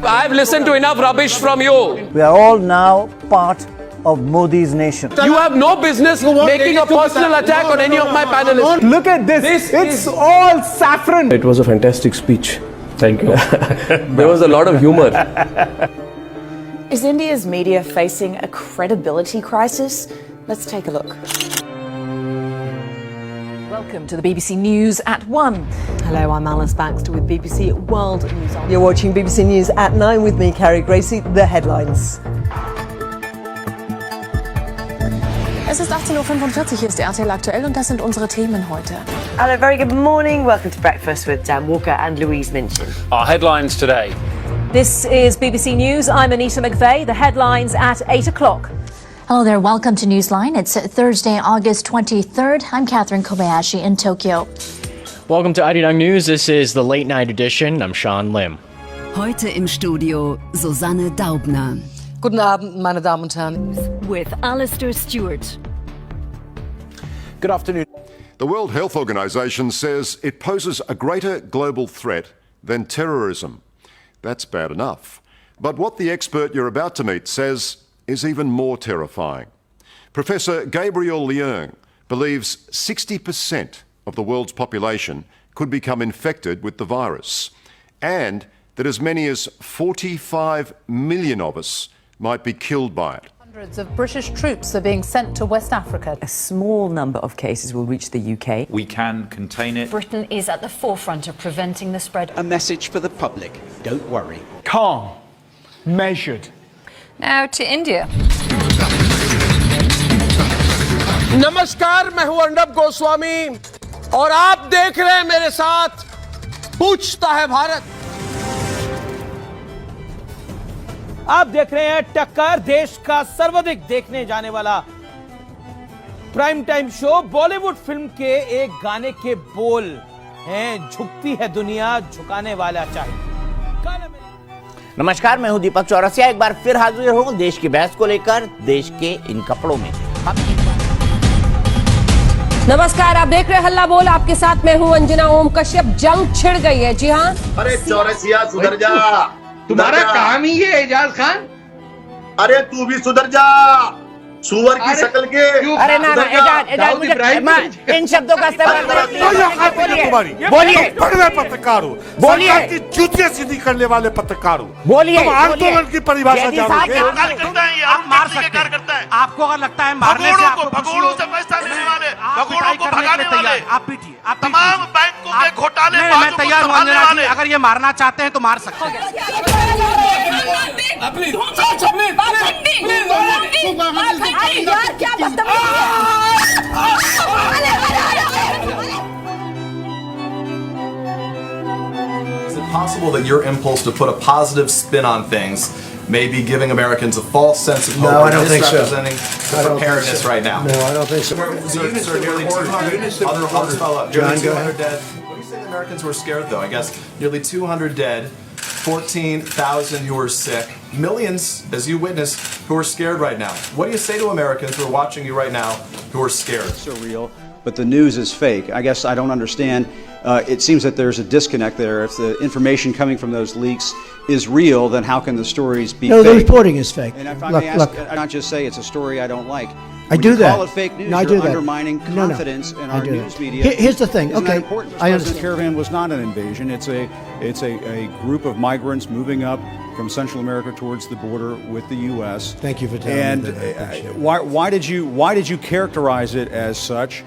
I've listened to enough rubbish from you. We are all now part of Modi's nation. You have no business making a personal attack on any of my panelists. Look at this. It's all saffron. It was a fantastic speech. Thank you. There was a lot of humor. Is India's media facing a credibility crisis? Let's take a look. Welcome to the BBC News at 1. Hello, I'm Alice Baxter with BBC World News. You're watching BBC News at 9 with me, Carrie Gracie. The headlines. Es ist 18:45 Uhr, hier ist RTL aktuell und das sind unsere Themen heute. Hello, very good morning. Welcome to Breakfast with Dan Walker and Louise Minchin. Our headlines today. This is BBC News. I'm Anita McVeigh. The headlines at 8 o'clock. Hello there. Welcome to Newsline. It's Thursday, August 23rd. I'm Catherine Kobayashi in Tokyo. Welcome to Arirang News. This is the late night edition. I'm Sean Lim. Heute im Studio Susanne Daubner. Guten Abend, meine Damen und Herren. With Alistair Stewart. Good afternoon. The World Health Organization says it poses a greater global threat than terrorism. That's bad enough. But what the expert you're about to meet says is even more terrifying. Professor Gabriel Leung believes 60% of the world's population could become infected with the virus, and that as many as 45 million of us might be killed by it. Hundreds of British troops are being sent to West Africa. A small number of cases will reach the UK. We can contain it. Britain is at the forefront of preventing the spread. A message for the public. Don't worry. Calm. Measured. Now to India. नमस्कार, मैं हूं अर्णब गोस्वामी और आप देख रहे हैं मेरे साथ पूछता है भारत। आप देख रहे हैं टक्कर, देश का सर्वाधिक देखने जाने वाला prime time show. Bollywood film के एक गाने के बोल हैं, झुकती है दुनिया, झुकाने वाला चाहिए। नमस्कार, मैं हूं दीपक चौरसिया। एक बार फिर हाजिर हूं देश की बहस को लेकर, देश के इन कपड़ों में। नमस्कार, आप देख रहे हैं हल्ला बोल। आपके साथ मैं हूं अंजना ओम कश्यप। जंग छिड़ गई है। जी हां, अरे चौरसिया सुधर जा। तुम्हारा काम ही है एजाज खान। अरे तू भी सुधर जा, सुअर की शक्ल के। अरे ना एजाज मुझे इन शब्दों का इस्तेमाल बोलिए पत्रकार हो, बोलिए की जूतियां सीधी करने वाले पत्रकार हो, बोलिए आंदोलन की परिभाषा जानते हैं। आप मार सकते हैं। आपको अगर लगता है मारने से आपको भगोड़ों से पैसा लेने वाले, भगोड़ों को भगाने वाले, आप पीटिए। आप तमाम बैंकों के घोटाले मैं तैयार हूं अंजना जी, अगर ये मारना चाहते हैं तो मार सकते हैं। Is it possible that your impulse to put a positive spin on things may be giving Americans a false sense of hope? No, I don't think so. Misrepresenting the preparedness right now. No, I don't think so. Sir, nearly 200 other follow-up. Nearly 200 dead. What do you say the Americans were scared, though? I guess nearly 200 dead, 14,000 who are sick, millions, as you witnessed, who are scared right now. What do you say to Americans who are watching you right now who are scared? It's surreal, but the news is fake. I guess I don't understand. It seems that there's a disconnect there. If the information coming from those leaks is real, then how can the stories be fake? No, the reporting is fake. And if I may ask, not just say it's a story I don't like. I do that. Call it fake news. No, I you're do that. undermining confidence in our news media. Here's the thing. Isn't Okay, that important? I President understand. Caravan was not an invasion. It's a group of migrants moving up from Central America towards the border with the U.S. Thank you for telling me that. I appreciate it. Why did you characterize it as such?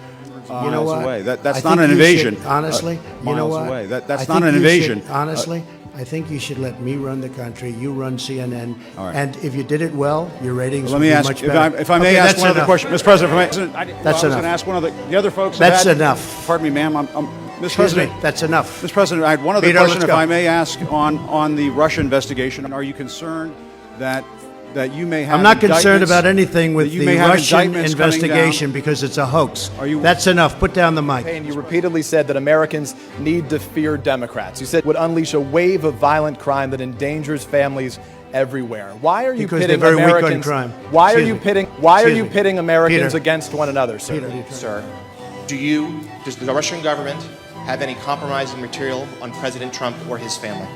You know what? Away. That's I not an think you invasion. should, honestly, you know miles what? away. I That's think not an you invasion. should, honestly, I think you should let me run the country. You run CNN, All right. and if you did it well, your ratings Let would me be ask, much better. if I may Okay, ask that's one other enough. question, Mr. President. If I may, That's I was enough. going to ask one of the other folks. That's have had, enough. Pardon me, ma'am. Mr. Excuse President, me, that's enough. Mr. President, I had one other Peter, question, let's if go. I may ask, on the Russia investigation. Are you concerned that you may have? I'm not concerned indictments- about anything with that you the may have Russian indictments coming investigation down? because it's a hoax. Are you? That's enough. Put down the mic. And you repeatedly said that Americans need to fear Democrats. You said it would unleash a wave of violent crime that endangers families everywhere. Why are you Because pitting they're very weak on Americans? crime. Why are Excuse you me. pitting? Why are Excuse you me. pitting Americans Peter. against one another, sir? Peter. Sir, does the Russian government have any compromising material on President Trump or his family?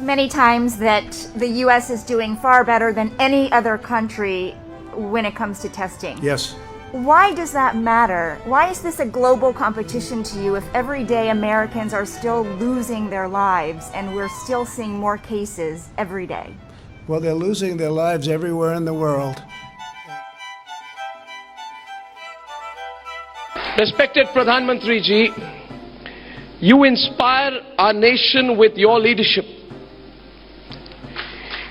Many times that the U.S. is doing far better than any other country when it comes to testing. Yes. Why does that matter? Why is this a global competition to you if every day Americans are still losing their lives and we're still seeing more cases every day? Well, they're losing their lives everywhere in the world. Respected Pradhan Mantri ji, you inspire our nation with your leadership.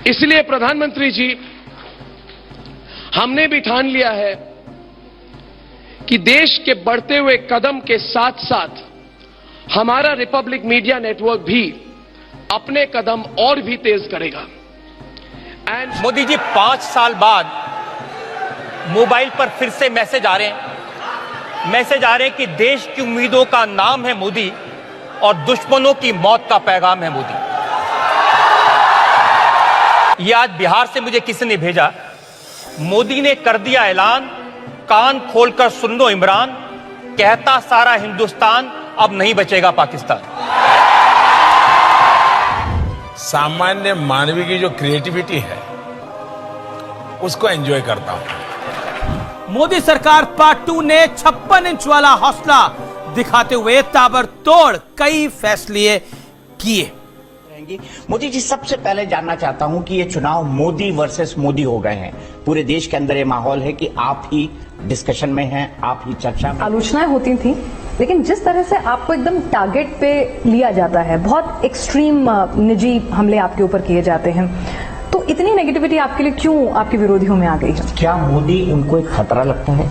इसलिए प्रधानमंत्री जी, हमने भी ठान लिया है कि देश के बढ़ते हुए कदम के साथ साथ हमारा रिपब्लिक मीडिया नेटवर्क भी अपने कदम और भी तेज करेगा। मोदी जी 5 साल बाद मोबाइल पर फिर से मैसेज आ रहे हैं कि देश की उम्मीदों का नाम है मोदी और दुश्मनों की मौत का पैगाम है मोदी। ये आज बिहार से मुझे किसी ने भेजा। मोदी ने कर दिया ऐलान, कान खोलकर सुन लो इमरान, कहता सारा हिंदुस्तान अब नहीं बचेगा पाकिस्तान। सामान्य मानवीय की जो क्रिएटिविटी है उसको एंजॉय करता हूं। मोदी सरकार पार्ट 2 ने 56 इंच वाला हौसला दिखाते हुए ताबड़तोड़ कई फैसले किए। मोदी जी, सबसे पहले जानना चाहता हूं कि ये चुनाव मोदी वर्सेस मोदी हो गए हैं। पूरे देश के अंदर ये माहौल है कि आप ही डिस्कशन में हैं, आप ही चर्चा में। आलोचनाएं होती थी, लेकिन जिस तरह से आपको एकदम टारगेट पे लिया जाता है, बहुत एक्सट्रीम निजी हमले आपके ऊपर किए जाते हैं, तो इतनी नेगेटिविटी आपके लिए क्यों आपके विरोधियों में आ गई है? क्या मोदी उनको एक खतरा लगता है?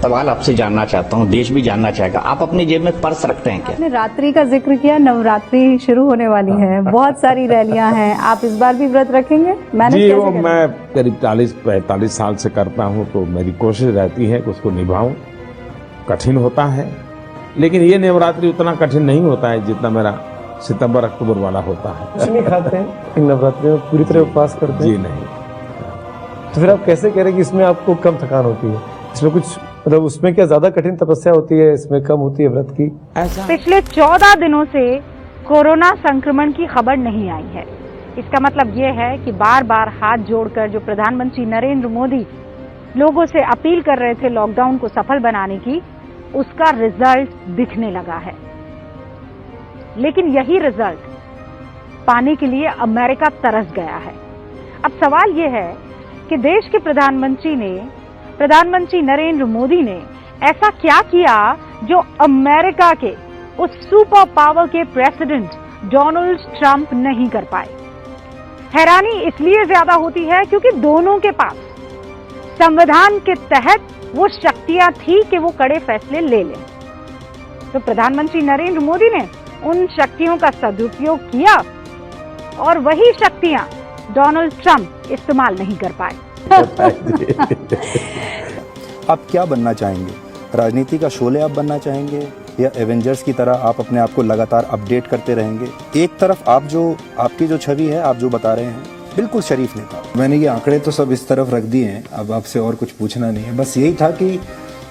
सवाल आपसे जानना चाहता हूं, देश भी जानना चाहेगा। आप अपनी जेब में पर्स रखते हैं क्या? आपने रात्रि का जिक्र किया, नवरात्रि शुरू होने वाली है, बहुत सारी रैलियां हैं, आप इस बार भी व्रत रखेंगे? जी, वो मैं करीब 40-45 साल से करता हूं, तो मेरी कोशिश रहती है कि उसको निभाऊं। कठिन होता है, लेकिन ये नवरात्रि उतना कठिन नहीं होता है जितना मेरा सितंबर अक्टूबर वाला होता है। कुछ नहीं खाते हैं इन नवरात्रि में, पूरी तरह उपवास करते हैं? जी नहीं। तो फिर आप कैसे कह रहे हैं कि इसमें आपको कम थकान होती है? इसमें कुछ मतलब उसमें क्या ज्यादा कठिन तपस्या होती है, इसमें कम होती है व्रत की? पिछले 14 दिनों से कोरोना संक्रमण की खबर नहीं आई है। इसका मतलब ये है कि बार बार हाथ जोड़कर जो प्रधानमंत्री नरेंद्र मोदी लोगों से अपील कर रहे थे लॉकडाउन को सफल बनाने की, उसका रिजल्ट दिखने लगा है। लेकिन यही रिजल्ट पाने के लिए अमेरिका तरस गया है। अब सवाल ये है कि देश के प्रधानमंत्री नरेंद्र मोदी ने ऐसा क्या किया जो अमेरिका के उस सुपर पावर के प्रेसिडेंट डोनाल्ड ट्रंप नहीं कर पाए। हैरानी इसलिए ज्यादा होती है क्योंकि दोनों के पास संविधान के तहत वो शक्तियां थी कि वो कड़े फैसले ले लें। तो प्रधानमंत्री नरेंद्र मोदी ने उन शक्तियों का सदुपयोग किया और वही शक्तियां डोनाल्ड ट्रंप इस्तेमाल नहीं कर पाए। आप क्या बनना चाहेंगे? राजनीति का शोले आप बनना चाहेंगे या एवेंजर्स की तरह आप अपने आप को लगातार अपडेट करते रहेंगे? एक तरफ आपकी जो छवि है, आप जो बता रहे हैं, बिल्कुल शरीफ नेता। मैंने ये आंकड़े तो सब इस तरफ रख दिए हैं, अब आपसे और कुछ पूछना नहीं है। बस यही था कि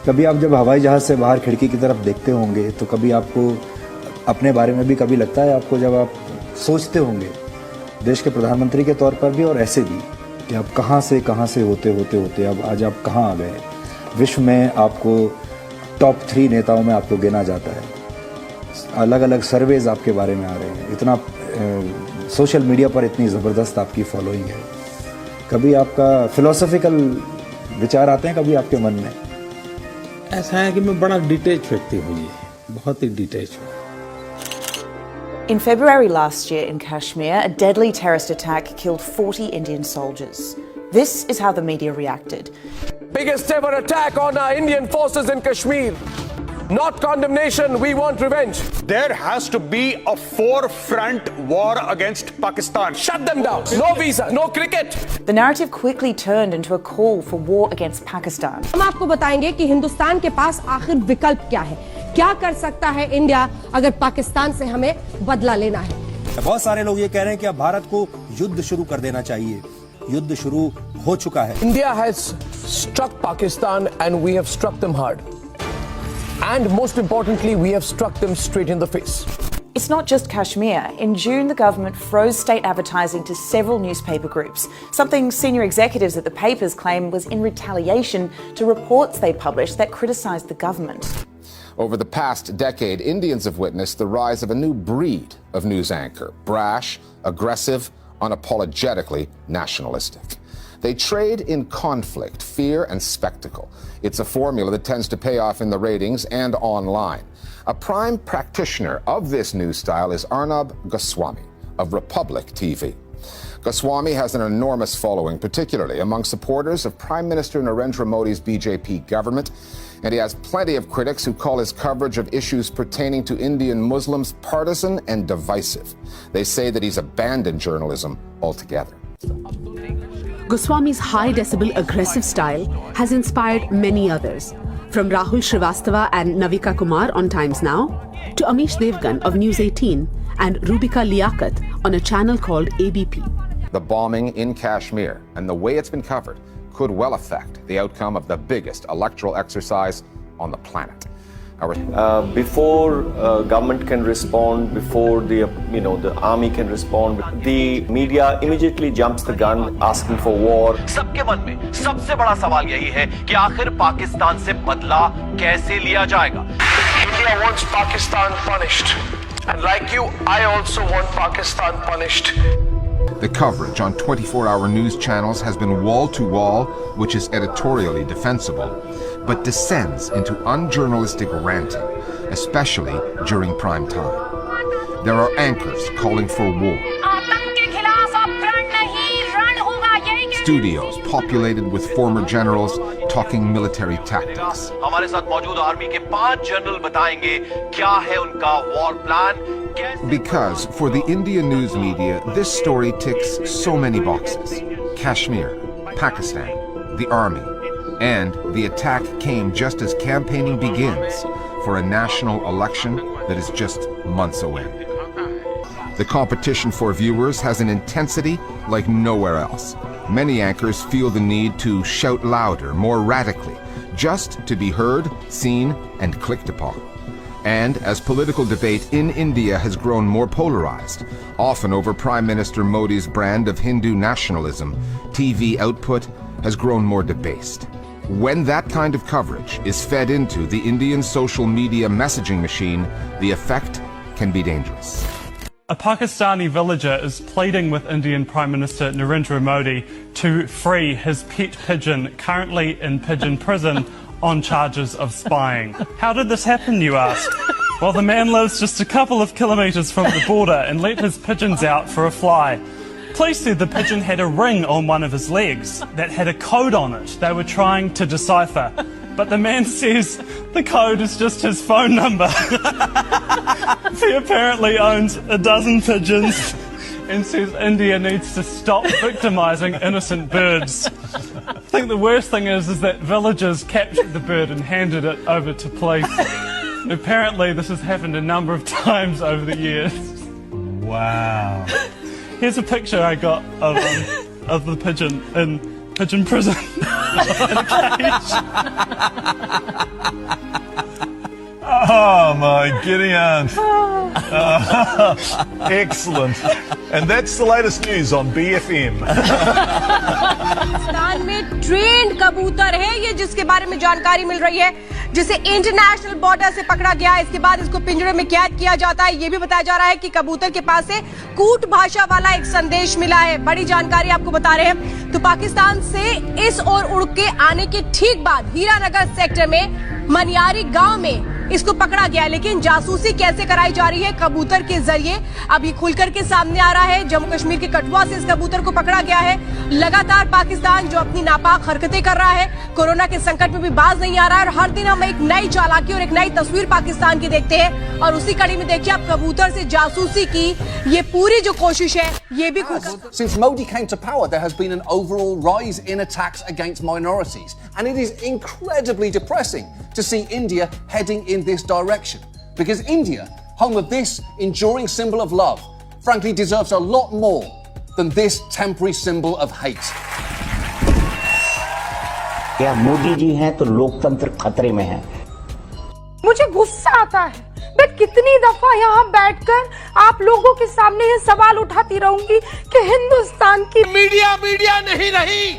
कभी आप जब हवाई जहाज से बाहर खिड़की की तरफ देखते होंगे तो कभी आपको अपने बारे में भी कभी लगता है आपको, जब आप सोचते होंगे देश के प्रधानमंत्री के तौर पर भी और ऐसे भी, कि आप कहाँ से होते अब आज आप कहाँ आ गए? विश्व में आपको टॉप 3 नेताओं में आपको गिना जाता है। अलग अलग सर्वेज आपके बारे में आ रहे हैं। इतना सोशल मीडिया पर इतनी ज़बरदस्त आपकी फॉलोइंग है। कभी आपका फिलोसॉफिकल विचार आते हैं कभी आपके मन में? ऐसा है कि मैं बड़ा डिटेच व्यक्ति हूँ, बहुत ही डिटेच हूँ। In February last year in Kashmir, a deadly terrorist attack killed 40 Indian soldiers. This is how the media reacted. Biggest ever attack on our Indian forces in Kashmir. Not condemnation, we want revenge. There has to be a four-front war against Pakistan. Shut them down. No visa, no cricket. The narrative quickly turned into a call for war against Pakistan. हम आपको बताएंगे कि हिंदुस्तान के पास आखिर विकल्प क्या है, क्या कर सकता है इंडिया अगर पाकिस्तान से हमें बदला लेना है। बहुत सारे लोग ये कह रहे हैं कि अब भारत को युद्ध शुरू कर देना चाहिए। युद्ध शुरू हो चुका है। India has struck Pakistan and we have struck them hard. And most importantly, we have struck them straight in the face. It's not just Kashmir. In June, the government froze state advertising to several newspaper groups, something senior executives at the papers claim was in retaliation to reports they published that criticised the government. Over the past decade, Indians have witnessed the rise of a new breed of news anchor, brash, aggressive, unapologetically nationalistic. They trade in conflict, fear, and spectacle. It's a formula that tends to pay off in the ratings and online. A prime practitioner of this news style is Arnab Goswami of Republic TV. Goswami has an enormous following, particularly among supporters of Prime Minister Narendra Modi's BJP government, and he has plenty of critics who call his coverage of issues pertaining to Indian Muslims partisan and divisive. They say that he's abandoned journalism altogether. Goswami's high-decibel aggressive style has inspired many others, from Rahul Srivastava and Navika Kumar on Times Now, to Amish Devgan of News 18 and Rubika Liaquat on a channel called ABP. The bombing in Kashmir and the way it's been covered could well affect the outcome of the biggest electoral exercise on the planet. Before government can respond, before the army can respond, the media immediately jumps the gun, asking for war. सबके मन में सबसे बड़ा सवाल यही है कि आखिर पाकिस्तान से बदला कैसे लिया जाएगा? India wants Pakistan punished, and like you, I also want Pakistan punished. The coverage on 24-hour news channels has been wall-to-wall, which is editorially defensible, but descends into unjournalistic ranting, especially during prime time. There are anchors calling for war. Studios populated with former generals talking military tactics. हमारे साथ मौजूद army के 5 general बताएंगे क्या है उनका war plan. Because for the Indian news media, this story ticks so many boxes. Kashmir, Pakistan, the army, and the attack came just as campaigning begins for a national election that is just months away. The competition for viewers has an intensity like nowhere else. Many anchors feel the need to shout louder, more radically, just to be heard, seen, and clicked upon. And as political debate in India has grown more polarized, often over Prime Minister Modi's brand of Hindu nationalism, TV output has grown more debased. When that kind of coverage is fed into the Indian social media messaging machine, the effect can be dangerous. A Pakistani villager is pleading with Indian Prime Minister Narendra Modi to free his pet pigeon, currently in pigeon prison, on charges of spying. How did this happen, you ask? Well, the man lives just a couple of kilometres from the border and let his pigeons out for a fly. Police said the pigeon had a ring on one of his legs that had a code on it they were trying to decipher. But the man says the code is just his phone number. He apparently owns a dozen pigeons and says India needs to stop victimising innocent birds. I think the worst thing is that villagers captured the bird and handed it over to police. Apparently this has happened a number of times over the years. Wow. Here's a picture I got of the pigeon in pigeon prison. In a cage. Oh my Gideon. Excellent. And that's the latest news on BFM. Pakistan में trend कबूतर है ये, जिसके बारे में जानकारी मिल रही है, जिसे इंटरनेशनल बॉर्डर से पकड़ा गया है। इसके बाद इसको पिंजरे में कैद किया जाता है। ये भी बताया जा रहा है कि कबूतर के पास से कूट भाषा वाला एक संदेश मिला है। बड़ी जानकारी आपको बता रहे हैं। तो पाकिस्तान से इस ओर उड़ के आने के ठीक बाद हीरानगर सेक्टर में मनियारी गांव में इसको पकड़ा गया, लेकिन जासूसी कैसे कराई जा रही है कबूतर के जरिए, अभी खुलकर के सामने आ रहा है। जम्मू कश्मीर के कठुआ से इस कबूतर को पकड़ा गया है। लगातार पाकिस्तान जो अपनी नापाक हरकतें कर रहा है, कोरोना के संकट में भी बाज नहीं आ रहा है, और हर दिन हम एक नई चालाकी और एक नई तस्वीर पाकिस्तान की देखते हैं। और उसी कड़ी में देखिए आप कबूतर से जासूसी की ये पूरी जो कोशिश है, ये भी Since Modi came to power, there has been an overall rise in attacks against minorities, and it is incredibly depressing to see India heading in this direction, because India, home of this enduring symbol of love, frankly deserves a lot more than this temporary symbol of hate. क्या मोदी जी हैं तो लोकतंत्र खतरे में है? मुझे गुस्सा आता है, मैं कितनी दफा यहाँ बैठकर आप लोगों के सामने ये सवाल उठाती रहूंगी कि हिंदुस्तान की मीडिया नहीं रही,